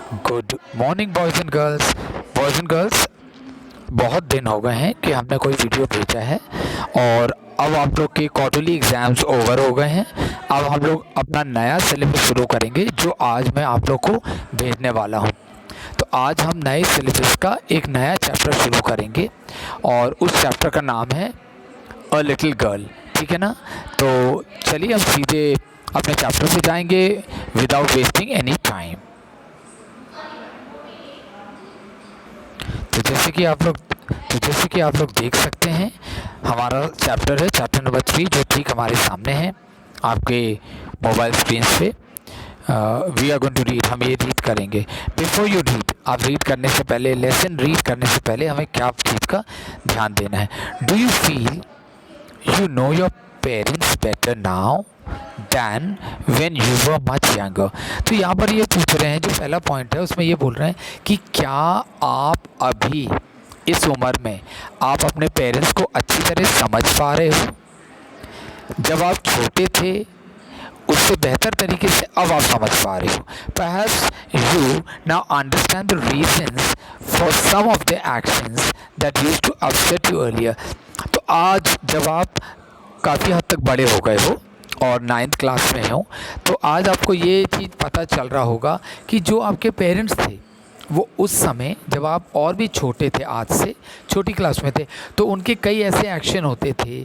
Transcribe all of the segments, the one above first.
Good morning boys and girls. बहुत दिन हो गए हैं कि हमने कोई वीडियो भेजा है और अब आप लोग के क्वार्टरली एग्ज़ाम्स ओवर हो गए हैं। अब हम लोग अपना नया सिलेबस शुरू करेंगे जो आज मैं आप लोग को भेजने वाला हूं। तो आज हम नए सिलेबस का एक नया चैप्टर शुरू करेंगे और उस चैप्टर का नाम है अ लिटिल गर्ल। ठीक है ना? तो चलिए हम सीधे अपने चैप्टर पे जाएंगे विदाउट वेस्टिंग एनी टाइम। तो जैसे कि आप लोग देख सकते हैं, हमारा चैप्टर है चैप्टर नंबर 3 जो ठीक हमारे सामने है आपके मोबाइल स्क्रीन पे। We are going to read. हम ये रीड करेंगे। बिफोर यू रीड, आप रीड करने से पहले, लेसन रीड करने से पहले हमें क्या चीज़ का ध्यान देना है। Do you feel you know your parents better now than when you were much younger? तो यहाँ पर ये पूछ रहे हैं, जो पहला पॉइंट है उसमें ये बोल रहे हैं कि क्या आप अभी इस उम्र में आप अपने पेरेंट्स को अच्छी तरह समझ पा रहे हो? जब आप छोटे थे उससे बेहतर तरीके से अब आप समझ पा रहे हो। Perhaps you now understand the reasons for some of the actions that used to upset you earlier. तो आज जब आप काफ़ी हद तक बड़े हो गए हो और 9th क्लास में हो, तो आज आपको ये चीज़ पता चल रहा होगा कि जो आपके पेरेंट्स थे वो उस समय जब आप और भी छोटे थे, आज से छोटी क्लास में थे, तो उनके कई ऐसे एक्शन होते थे,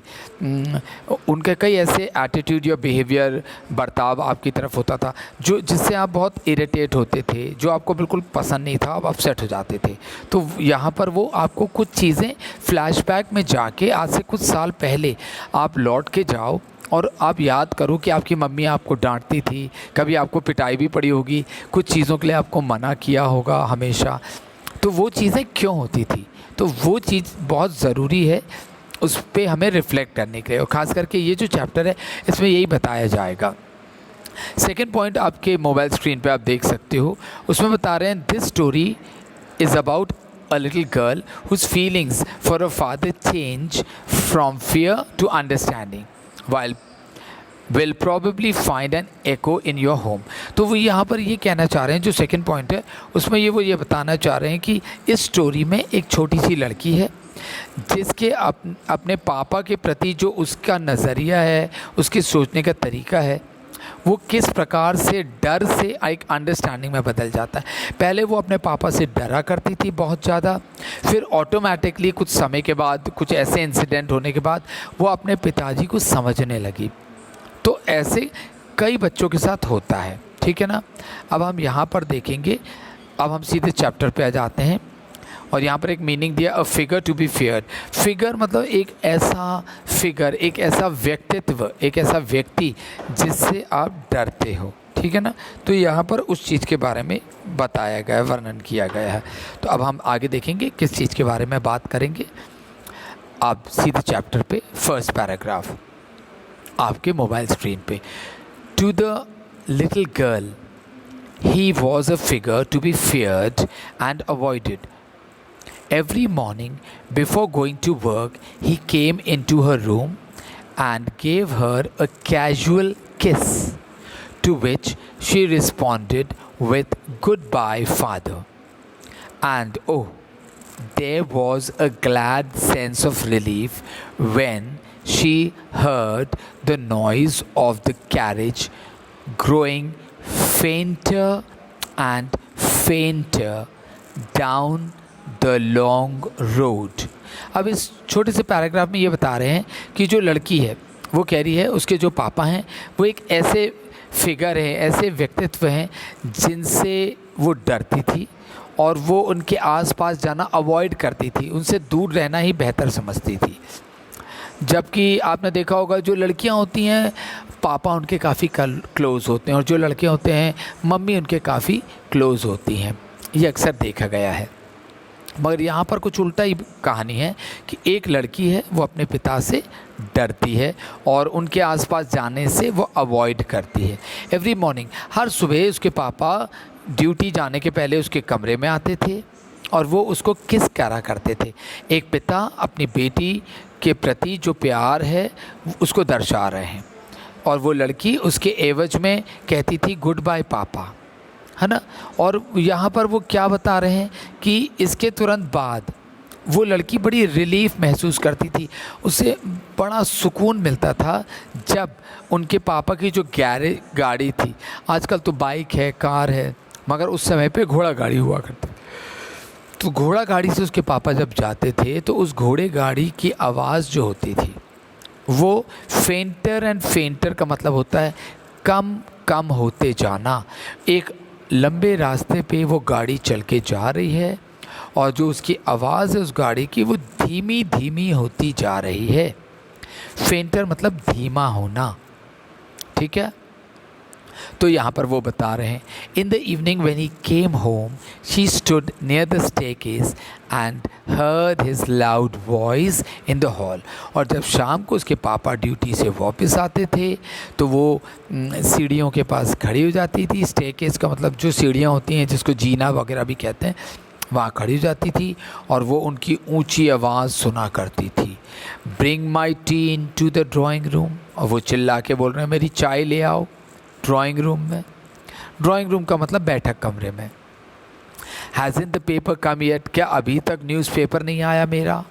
उनके कई ऐसे एटीट्यूड या बिहेवियर, बर्ताव आपकी तरफ होता था जो जिससे आप बहुत इरिटेट होते थे, जो आपको बिल्कुल पसंद नहीं था, आप अपसेट हो जाते थे। तो यहाँ पर वो आपको कुछ चीज़ें फ्लैशबैक में जाके आज से कुछ साल पहले आप लौट के जाओ और आप याद करो कि आपकी मम्मी आपको डांटती थी, कभी आपको पिटाई भी पड़ी होगी, कुछ चीज़ों के लिए आपको मना किया होगा हमेशा। तो वो चीज़ें क्यों होती थी? तो वो चीज़ बहुत ज़रूरी है उस पर हमें रिफ़्लेक्ट करने के लिए, और ख़ास करके ये जो चैप्टर है इसमें यही बताया जाएगा। सेकेंड पॉइंट आपके मोबाइल स्क्रीन पे आप देख सकते हो, उसमें बता रहे हैं this story is about a little girl whose feelings for her father change from fear to understanding while will probably find an echo in your home. तो वो यहाँ पर ये कहना चाह रहे हैं, जो सेकंड पॉइंट है उसमें ये बताना चाह रहे हैं कि इस स्टोरी में एक छोटी सी लड़की है जिसके अपने पापा के प्रति जो उसका नज़रिया है, उसके सोचने का तरीका है, वो किस प्रकार से डर से एक अंडरस्टैंडिंग में बदल जाता है। पहले वो अपने पापा से डरा करती थी बहुत ज़्यादा, फिर ऑटोमेटिकली कुछ समय के बाद, कुछ ऐसे इंसिडेंट होने के बाद वो अपने पिताजी को समझने लगी। तो ऐसे कई बच्चों के साथ होता है। ठीक है ना? अब हम यहाँ पर देखेंगे, अब हम सीधे चैप्टर पे आ जाते हैं और यहाँ पर एक मीनिंग दिया, a figure to be feared. Figure मतलब एक ऐसा फिगर, एक ऐसा व्यक्तित्व, एक ऐसा व्यक्ति जिससे आप डरते हो। ठीक है ना? तो यहाँ पर उस चीज़ के बारे में बताया गया है, वर्णन किया गया है। तो अब हम आगे देखेंगे किस चीज़ के बारे में बात करेंगे। आप सीधे चैप्टर पे फर्स्ट पैराग्राफ आपके मोबाइल स्क्रीन पे। To the little girl he was a figure to be feared and avoided. Every morning before going to work, he came into her room and gave her a casual kiss, to which she responded with "Goodbye, father." And oh, there was a glad sense of relief when she heard the noise of the carriage growing fainter and fainter down the long road. अब इस छोटे से paragraph में ये बता रहे हैं कि जो लड़की है वो कह रही है उसके जो पापा हैं वो एक ऐसे फिगर हैं, ऐसे व्यक्तित्व हैं जिनसे वो डरती थी और वो उनके आसपास जाना अवॉइड करती थी, उनसे दूर रहना ही बेहतर समझती थी। जबकि आपने देखा होगा जो लड़कियां होती हैं पापा उनके काफ़ी क्लोज़ होते हैं और जो लड़के होते हैं मम्मी उनके काफ़ी क्लोज़ होती हैं। ये अक्सर देखा गया है। मगर यहाँ पर कुछ उल्टा ही कहानी है कि एक लड़की है वो अपने पिता से डरती है और उनके आसपास जाने से वो अवॉइड करती है। एवरी मॉर्निंग, हर सुबह उसके पापा ड्यूटी जाने के पहले उसके कमरे में आते थे और वो उसको किस करा करते थे। एक पिता अपनी बेटी के प्रति जो प्यार है उसको दर्शा रहे हैं और वो लड़की उसके एवज में कहती थी गुड बाय पापा। है ना। और यहाँ पर वो क्या बता रहे हैं कि इसके तुरंत बाद वो लड़की बड़ी रिलीफ महसूस करती थी, उसे बड़ा सुकून मिलता था जब उनके पापा की जो गैरेज गाड़ी थी, आजकल तो बाइक है, कार है, मगर उस समय पे घोड़ा गाड़ी हुआ करती, तो घोड़ा गाड़ी से उसके पापा जब जाते थे तो उस घोड़े गाड़ी की आवाज़ जो होती थी वो फेंटर एंड फेंटर का मतलब होता है कम कम होते जाना। एक लंबे रास्ते पे वो गाड़ी चल के जा रही है और जो उसकी आवाज़ है उस गाड़ी की वो धीमी धीमी होती जा रही है। फेंटर मतलब धीमा होना, ठीक है। तो यहाँ पर वो बता रहे हैं, in the evening when he came home she stood near the staircase and heard his loud voice in the hall. और जब शाम को उसके पापा ड्यूटी से वापस आते थे तो वो सीढ़ियों के पास खड़ी हो जाती थी। स्टेयरकेस का मतलब जो सीढ़ियाँ होती हैं जिसको जीना वगैरह भी कहते हैं, वहाँ खड़ी हो जाती थी और वो उनकी ऊंची आवाज़ सुना करती थी। Bring my tea in to the drawing room, और वो चिल्ला के बोल रहे हैं मेरी चाय ले आओ ड्राइंग रूम में। ड्राइंग रूम का मतलब बैठक कमरे में। Hasn't the paper come yet, क्या अभी तक न्यूज़पेपर नहीं आया मेरा।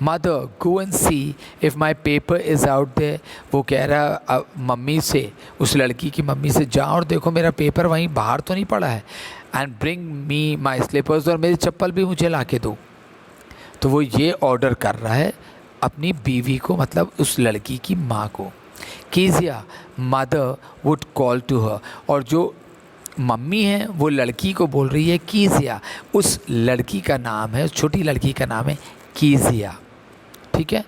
Mother go and see if my paper is out there, वो कह रहा मम्मी से, उस लड़की की मम्मी से, जाओ और देखो मेरा पेपर वहीं बाहर तो नहीं पड़ा है। And bring me my slippers, और मेरी चप्पल भी मुझे ला के दो। तो वो ये ऑर्डर कर रहा है अपनी बीवी को, मतलब उस लड़की की माँ को। Keziah mother would call to her, और जो मम्मी है वो लड़की को बोल रही है कीजिया, उस लड़की का नाम है, छोटी लड़की का नाम है कीजिया, ठीक है।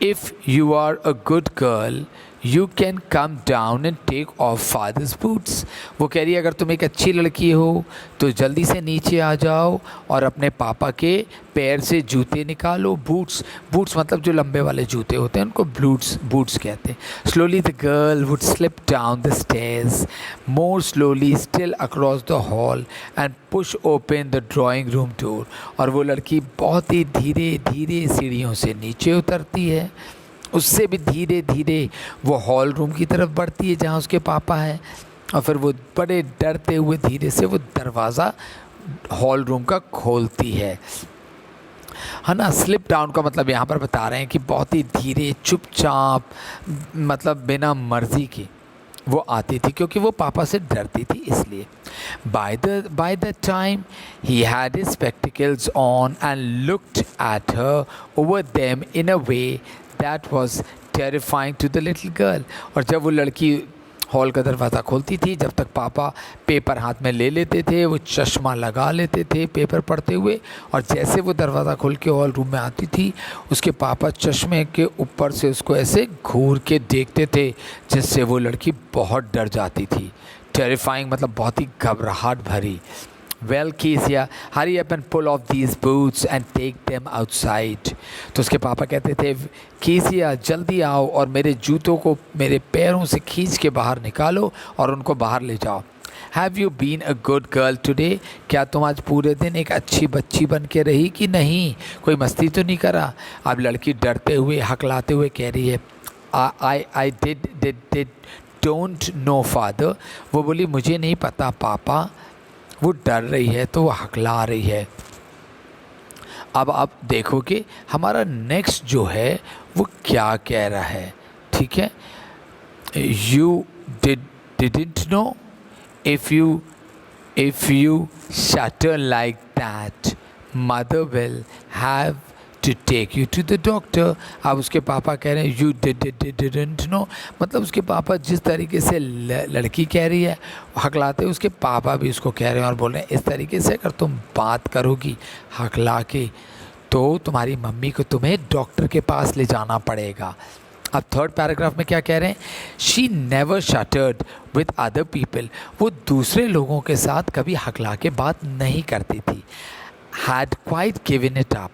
If you are a good girl you can come down and take off father's boots, वो कह रही है अगर तुम एक अच्छी लड़की हो तो जल्दी से नीचे आ जाओ और अपने पापा के पैर से जूते निकालो। बूट्स, बूट्स मतलब जो लंबे वाले जूते होते हैं उनको बूट्स कहते हैं। Slowly the girl would slip down the stairs more slowly still across the hall and push open the drawing room door, और वो लड़की बहुत ही धीरे धीरे सीढ़ियों से नीचे उतरती है, उससे भी धीरे धीरे वो हॉल रूम की तरफ बढ़ती है जहाँ उसके पापा हैं, और फिर वो बड़े डरते हुए धीरे से वो दरवाज़ा हॉल रूम का खोलती है ना। स्लिप डाउन का मतलब यहाँ पर बता रहे हैं कि बहुत ही धीरे चुपचाप, मतलब बिना मर्जी के वो आती थी, क्योंकि वो पापा से डरती थी इसलिए। By the time he had his spectacles on and looked at her over them in a way that was terrifying to the little girl, और जब वो लड़की हॉल का दरवाज़ा खोलती थी, जब तक पापा पेपर हाथ में ले लेते थे वो चश्मा लगा लेते थे पेपर पढ़ते हुए, और जैसे वो दरवाज़ा खोल के हॉल रूम में आती थी उसके पापा चश्मे के ऊपर से उसको ऐसे घूर के देखते थे, जिससे वो लड़की बहुत डर जाती थी। टेरिफाइंग मतलब बहुत ही घबराहट भरी। Well, Kezia, hurry up and pull off these boots and take them outside. तो उसके पापा कहते थे कीजिया जल्दी आओ और मेरे जूतों को मेरे पैरों से खींच के बाहर निकालो और उनको बाहर ले जाओ। Have you been a good girl today? क्या तुम आज पूरे दिन एक अच्छी बच्ची बन के रही कि नहीं, कोई मस्ती तो नहीं करा। अब लड़की डरते हुए हकलाते हुए कह रही है I did don't know father। वो बोली मुझे नहीं पता पापा। वो डर रही है तो वो हकला रही है। अब आप देखो कि हमारा नेक्स्ट जो है वो क्या कह रहा है, ठीक है। You didn't know if you shatter like that mother will have to take you to the doctor। अब उसके पापा कह रहे हैं you didn't know, मतलब उसके पापा जिस तरीके से लड़की कह रही है हकलाते उसके पापा भी उसको कह रहे हैं और बोल रहे हैं इस तरीके से अगर तुम बात करोगी हकला के तो तुम्हारी मम्मी को तुम्हें डॉक्टर के पास ले जाना पड़ेगा। अब थर्ड पैराग्राफ में क्या कह रहे हैं, she never shattered with other people, वो दूसरे लोगों के साथ कभी हकला के बात नहीं करती थी। Had quite given it up,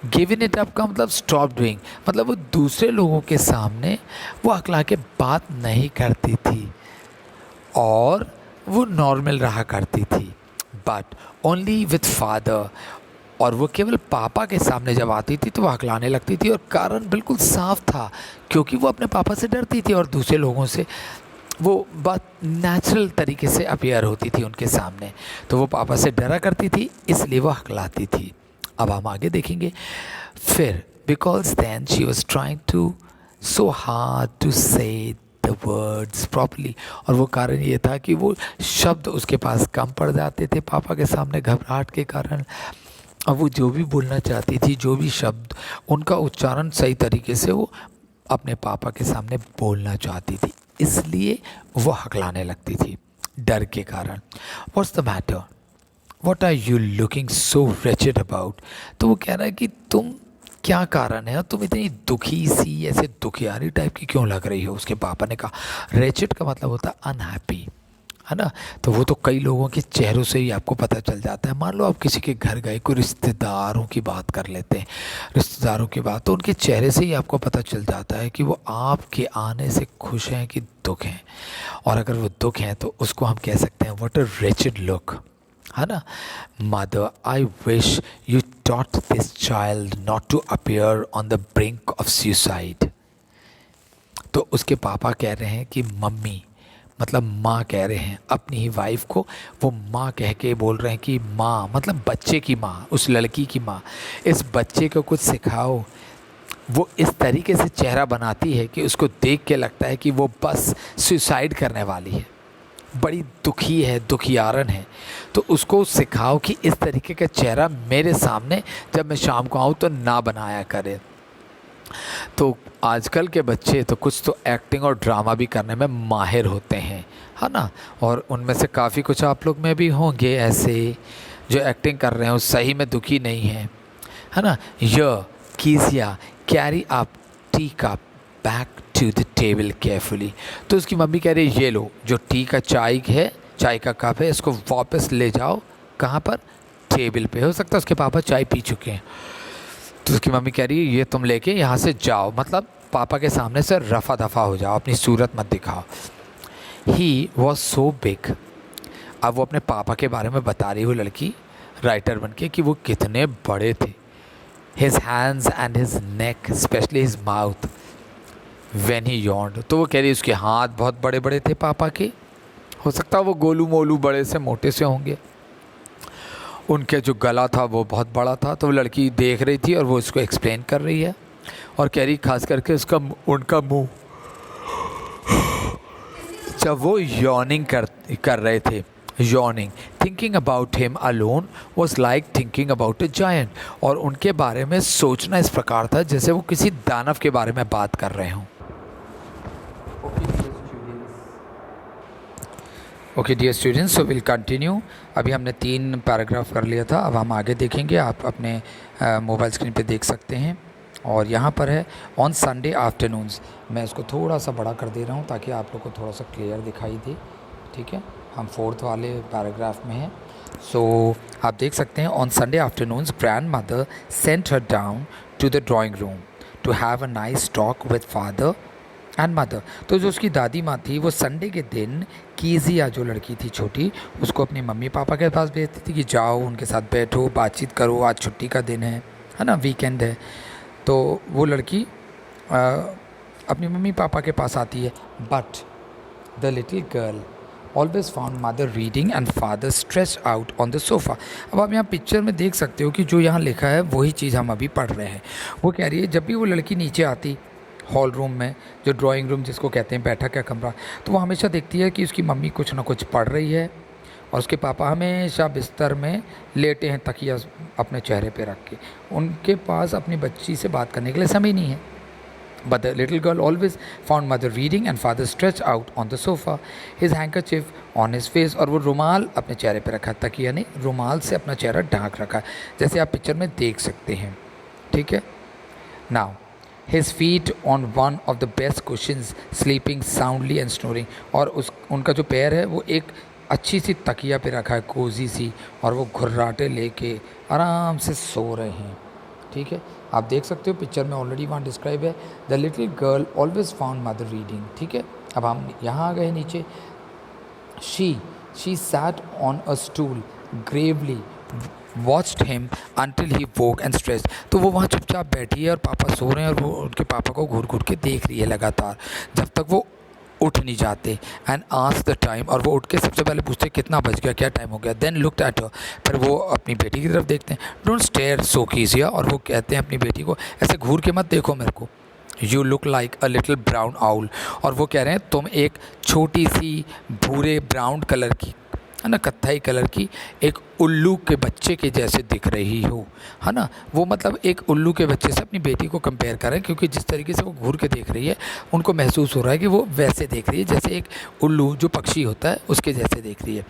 given it up का मतलब स्टॉप डूइंग, मतलब वो दूसरे लोगों के सामने वो हकला के बात नहीं करती थी और वो नॉर्मल रहा करती थी। बट ओनली विद फादर, और वो केवल पापा के सामने जब आती थी तो वो हकलाने लगती थी, और कारण बिल्कुल साफ था क्योंकि वो अपने पापा से डरती थी और दूसरे लोगों से वो बहुत नेचुरल तरीके से अपीयर होती थी उनके सामने, तो वो पापा से डरा करती थी, इसलिए वो हकलाती थी। अब हम आगे देखेंगे। फिर because then she was trying to so hard to say the words properly, और वो कारण ये था कि वो शब्द उसके पास कम पड़ जाते थे पापा के सामने घबराहट के कारण। अब वो जो भी बोलना चाहती थी, जो भी शब्द, उनका उच्चारण सही तरीके से वो अपने पापा के सामने बोलना चाहती थी, इसलिए वो हकलाने लगती थी डर के कारण। What's the matter, what are you looking so wretched about. तो वो कह रहा है कि तुम क्या कारण है, तुम इतनी दुखी सी, ऐसे दुखियारी टाइप की क्यों लग रही हो। उसके पापा ने कहा, रेचेड का मतलब होता है अनहैप्पी, है ना। तो वो तो कई लोगों के चेहरों से ही आपको पता चल जाता है। मान लो आप किसी के घर गए, कोई रिश्तेदारों की बात कर लेते हैं, रिश्तेदारों की बात, तो उनके चेहरे से ही आपको पता चल जाता है कि वो आपके आने से खुश हैं कि दुख हैं। और अगर वो दुख हैं तो उसको हम कह सकते हैं व्हाट अ रेचेड लुक, है ना। Mother, I wish you taught this child not to appear on the brink of suicide. तो उसके पापा कह रहे हैं कि मम्मी, मतलब माँ कह रहे हैं अपनी ही वाइफ को, वो माँ कह के बोल रहे हैं कि माँ, मतलब बच्चे की माँ, उस लड़की की माँ, इस बच्चे को कुछ सिखाओ। वो इस तरीके से चेहरा बनाती है कि उसको देख के लगता है कि वो बस सुसाइड करने वाली है, बड़ी दुखी है, दुखियारन है। तो उसको सिखाओ कि इस तरीके का चेहरा मेरे सामने जब मैं शाम को आऊँ तो ना बनाया करे। तो आजकल के बच्चे तो कुछ तो एक्टिंग और ड्रामा भी करने में माहिर होते हैं, है ना। और उनमें से काफ़ी कुछ आप लोग में भी होंगे ऐसे जो एक्टिंग कर रहे हैं, सही में दुखी नहीं हैं, है ना। Keziah carry up tea cup back to the table carefully. तो उसकी मम्मी कह रही है, ये लो जो टी का चाय है, चाय का कप है, इसको वापस ले जाओ। कहाँ पर? टेबल पे। हो सकता है उसके पापा चाय पी चुके हैं, तो उसकी मम्मी कह रही है ये तुम लेके यहाँ से जाओ, मतलब पापा के सामने से रफ़ा दफ़ा हो जाओ, अपनी सूरत मत दिखाओ। He was so big. अब वो अपने पापा के बारे में बता रही हो लड़की, राइटर बन के, कि वो कितने बड़े थे। His hands and his neck, specially his mouth when he yawned। तो वो कह रही है उसके हाथ बहुत बड़े बड़े थे पापा के, हो सकता है वो गोलू मोलू बड़े से मोटे से होंगे। उनके जो गला था वो बहुत बड़ा था। तो वो लड़की देख रही थी और वो इसको एक्सप्लेन कर रही है और कह रही खास करके उनका मुंह, जब वो यॉर्निंग कर रहे थे, yawning, thinking about him alone was like thinking about a giant. और उनके बारे में सोचना इस प्रकार था जैसे वो किसी दानव के बारे में बात कर रहे हों। Okay dear students, so will continue. अभी हमने 3 पैराग्राफ कर लिया था, अब हम आगे देखेंगे। आप अपने मोबाइल स्क्रीन पे देख सकते हैं। और यहाँ पर है ऑन संडे आफ्टरनून्स। मैं इसको थोड़ा सा बड़ा कर दे रहा हूँ ताकि आप लोग को थोड़ा सा क्लियर दिखाई दे, ठीक है। हम 4th वाले पैराग्राफ में हैं। सो आप देख सकते हैं, on Sunday afternoons grandmother sent her down to the drawing room to have a nice talk with father and mother. तो जो उसकी दादी माँ थी वो संडे के दिन कीजिया, जो लड़की थी छोटी, उसको अपनी मम्मी पापा के पास भेजती थी कि जाओ उनके साथ बैठो, बातचीत करो, आज छुट्टी का दिन है ना, वीकेंड है। तो वो लड़की अपनी मम्मी पापा के पास आती है। But the little girl always found mother reading and father stretch out on the sofa. अब आप यहाँ पिक्चर में देख सकते हो कि जो यहाँ लिखा है वही चीज़ हम अभी पढ़ रहे हैं। वो कह रही है जब भी वो लड़की नीचे आती हॉल रूम में, जो ड्राइंग रूम जिसको कहते हैं, बैठक का कमरा, तो वो हमेशा देखती है कि उसकी मम्मी कुछ ना कुछ पढ़ रही है और उसके पापा हमेशा बिस्तर में लेटे हैं, तकिया अपने चेहरे पे रख के। उनके पास अपनी बच्ची से बात करने के लिए समय नहीं है। But the little girl always found mother reading and father stretch out on the sofa, his handkerchief on his face. और वो रुमाल अपने चेहरे पे रखा, तकिया नहीं, रुमाल से अपना चेहरा ढाँक रखा, जैसे आप पिक्चर में देख सकते हैं, ठीक है। Now his feet on one of the best cushions sleeping soundly and snoring। और उनका जो पैर है वो एक अच्छी सी तकिया पे रखा है, कोजी सी, और वो घुर्राटे लेके आराम से सो रहे हैं, ठीक है। आप देख सकते हो पिक्चर में ऑलरेडी वहाँ डिस्क्राइब है, the little girl always found mother reading, ठीक है। अब हम यहाँ आ गए नीचे। She sat on a stool gravely watched him until he woke and stretched। तो वो वहाँ चुपचाप बैठी है और पापा सो रहे हैं और वो उनके पापा को घूर घूर के देख रही है लगातार, जब तक वो उठ नहीं जाते। एंड आस्क द टाइम, और वो उठ के सबसे पहले पूछते कितना बज गया, क्या टाइम हो गया। देन लुक्ड एट हर, फिर वो अपनी बेटी की तरफ देखते हैं। डोंट स्टेयर सो कीजिए, और वो कहते हैं अपनी बेटी को ऐसे घूर के मत देखो मेरे को। You look like a little brown owl, और वो कह रहे हैं तुम एक छोटी सी भूरे ब्राउन कलर की, है ना, कत्थई कलर की एक उल्लू के बच्चे के जैसे दिख रही हो, है ना। वो मतलब एक उल्लू के बच्चे से अपनी बेटी को कंपेयर करें, क्योंकि जिस तरीके से वो घूर के देख रही है उनको महसूस हो रहा है कि वो वैसे देख रही है जैसे एक उल्लू जो पक्षी होता है उसके जैसे देख रही है।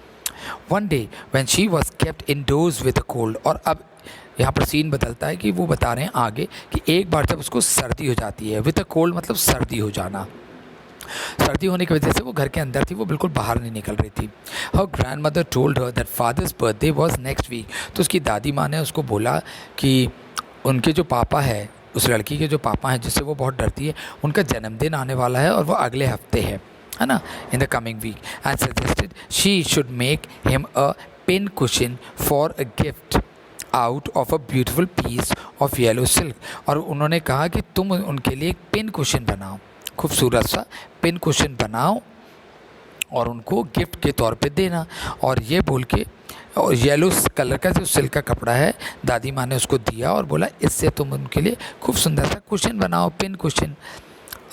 One day when she was kept indoors with a cold, और अब यहाँ पर सीन बदलता है कि वो बता रहे हैं आगे कि एक बार जब उसको सर्दी हो जाती है, विद अ कोल्ड मतलब सर्दी हो जाना, सर्दी होने की वजह से वो घर के अंदर थी, वो बिल्कुल बाहर नहीं निकल रही थी। Her grandmother told her that father's birthday was next week, तो उसकी दादी माँ ने उसको बोला कि उनके जो पापा है, उस लड़की के जो पापा हैं जिससे वो बहुत डरती है, उनका जन्मदिन आने वाला है और वो अगले हफ्ते है ना, in the coming week, and suggested she should make him a pin cushion for a gift out of a beautiful piece of yellow silk, और उन्होंने कहा कि तुम उनके लिए एक पिन कुशन बनाओ, खूबसूरत सा पिन कुशन बनाओ और उनको गिफ्ट के तौर पे देना। और ये बोल के, और येलो कलर का जो सिल्क का कपड़ा है दादी माँ ने उसको दिया और बोला इससे तुम उनके लिए खूब सुंदर सा कुशन बनाओ, पिन कुशन।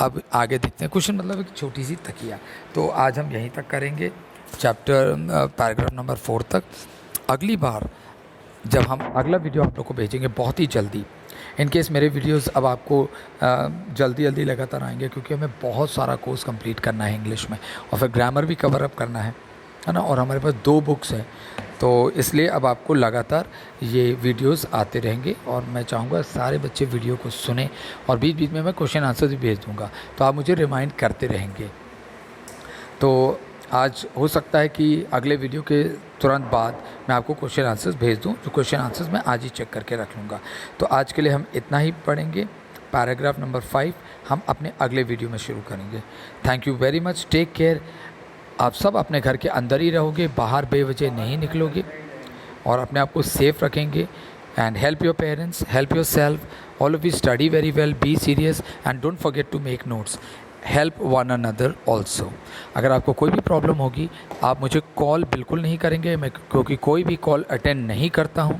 अब आगे देखते हैं, कुशन मतलब एक छोटी सी तकिया। तो आज हम यहीं तक करेंगे, चैप्टर पैराग्राफ नंबर 4 तक। अगली बार जब हम अगला वीडियो आप लोग को भेजेंगे बहुत ही जल्दी, इन केस मेरे वीडियोस अब आपको जल्दी लगातार आएंगे, क्योंकि हमें बहुत सारा कोर्स कंप्लीट करना है इंग्लिश में, और फिर ग्रामर भी कवर अप करना है ना, और हमारे पास 2 बुक्स हैं, तो इसलिए अब आपको लगातार ये वीडियोस आते रहेंगे। और मैं चाहूँगा सारे बच्चे वीडियो को सुने, और बीच बीच में मैं क्वेश्चन आंसर भी भेज दूँगा, तो आप मुझे रिमाइंड करते रहेंगे। तो आज हो सकता है कि अगले वीडियो के तुरंत बाद मैं आपको क्वेश्चन आंसर्स भेज दूं, जो क्वेश्चन आंसर्स मैं आज ही चेक करके रख लूँगा। तो आज के लिए हम इतना ही पढ़ेंगे। पैराग्राफ नंबर 5 हम अपने अगले वीडियो में शुरू करेंगे। Thank you very much, take care. आप सब अपने घर के अंदर ही रहोगे, बाहर बेवजह नहीं निकलोगे, और अपने आप को सेफ रखेंगे। And help your parents, help yourself, all of you study very well, be serious and don't forget to make notes. Help one another also. अगर आपको कोई भी प्रॉब्लम होगी आप मुझे कॉल बिल्कुल नहीं करेंगे, मैं क्योंकि कोई भी कॉल अटेंड नहीं करता हूँ।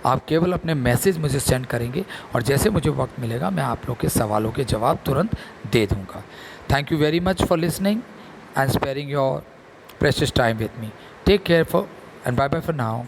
आप केवल अपने मैसेज मुझे सेंड करेंगे, और जैसे मुझे वक्त मिलेगा मैं आप लोग के सवालों के जवाब तुरंत दे दूँगा। Thank you very much for listening and sparing your precious time with me. Take care for and bye bye for now.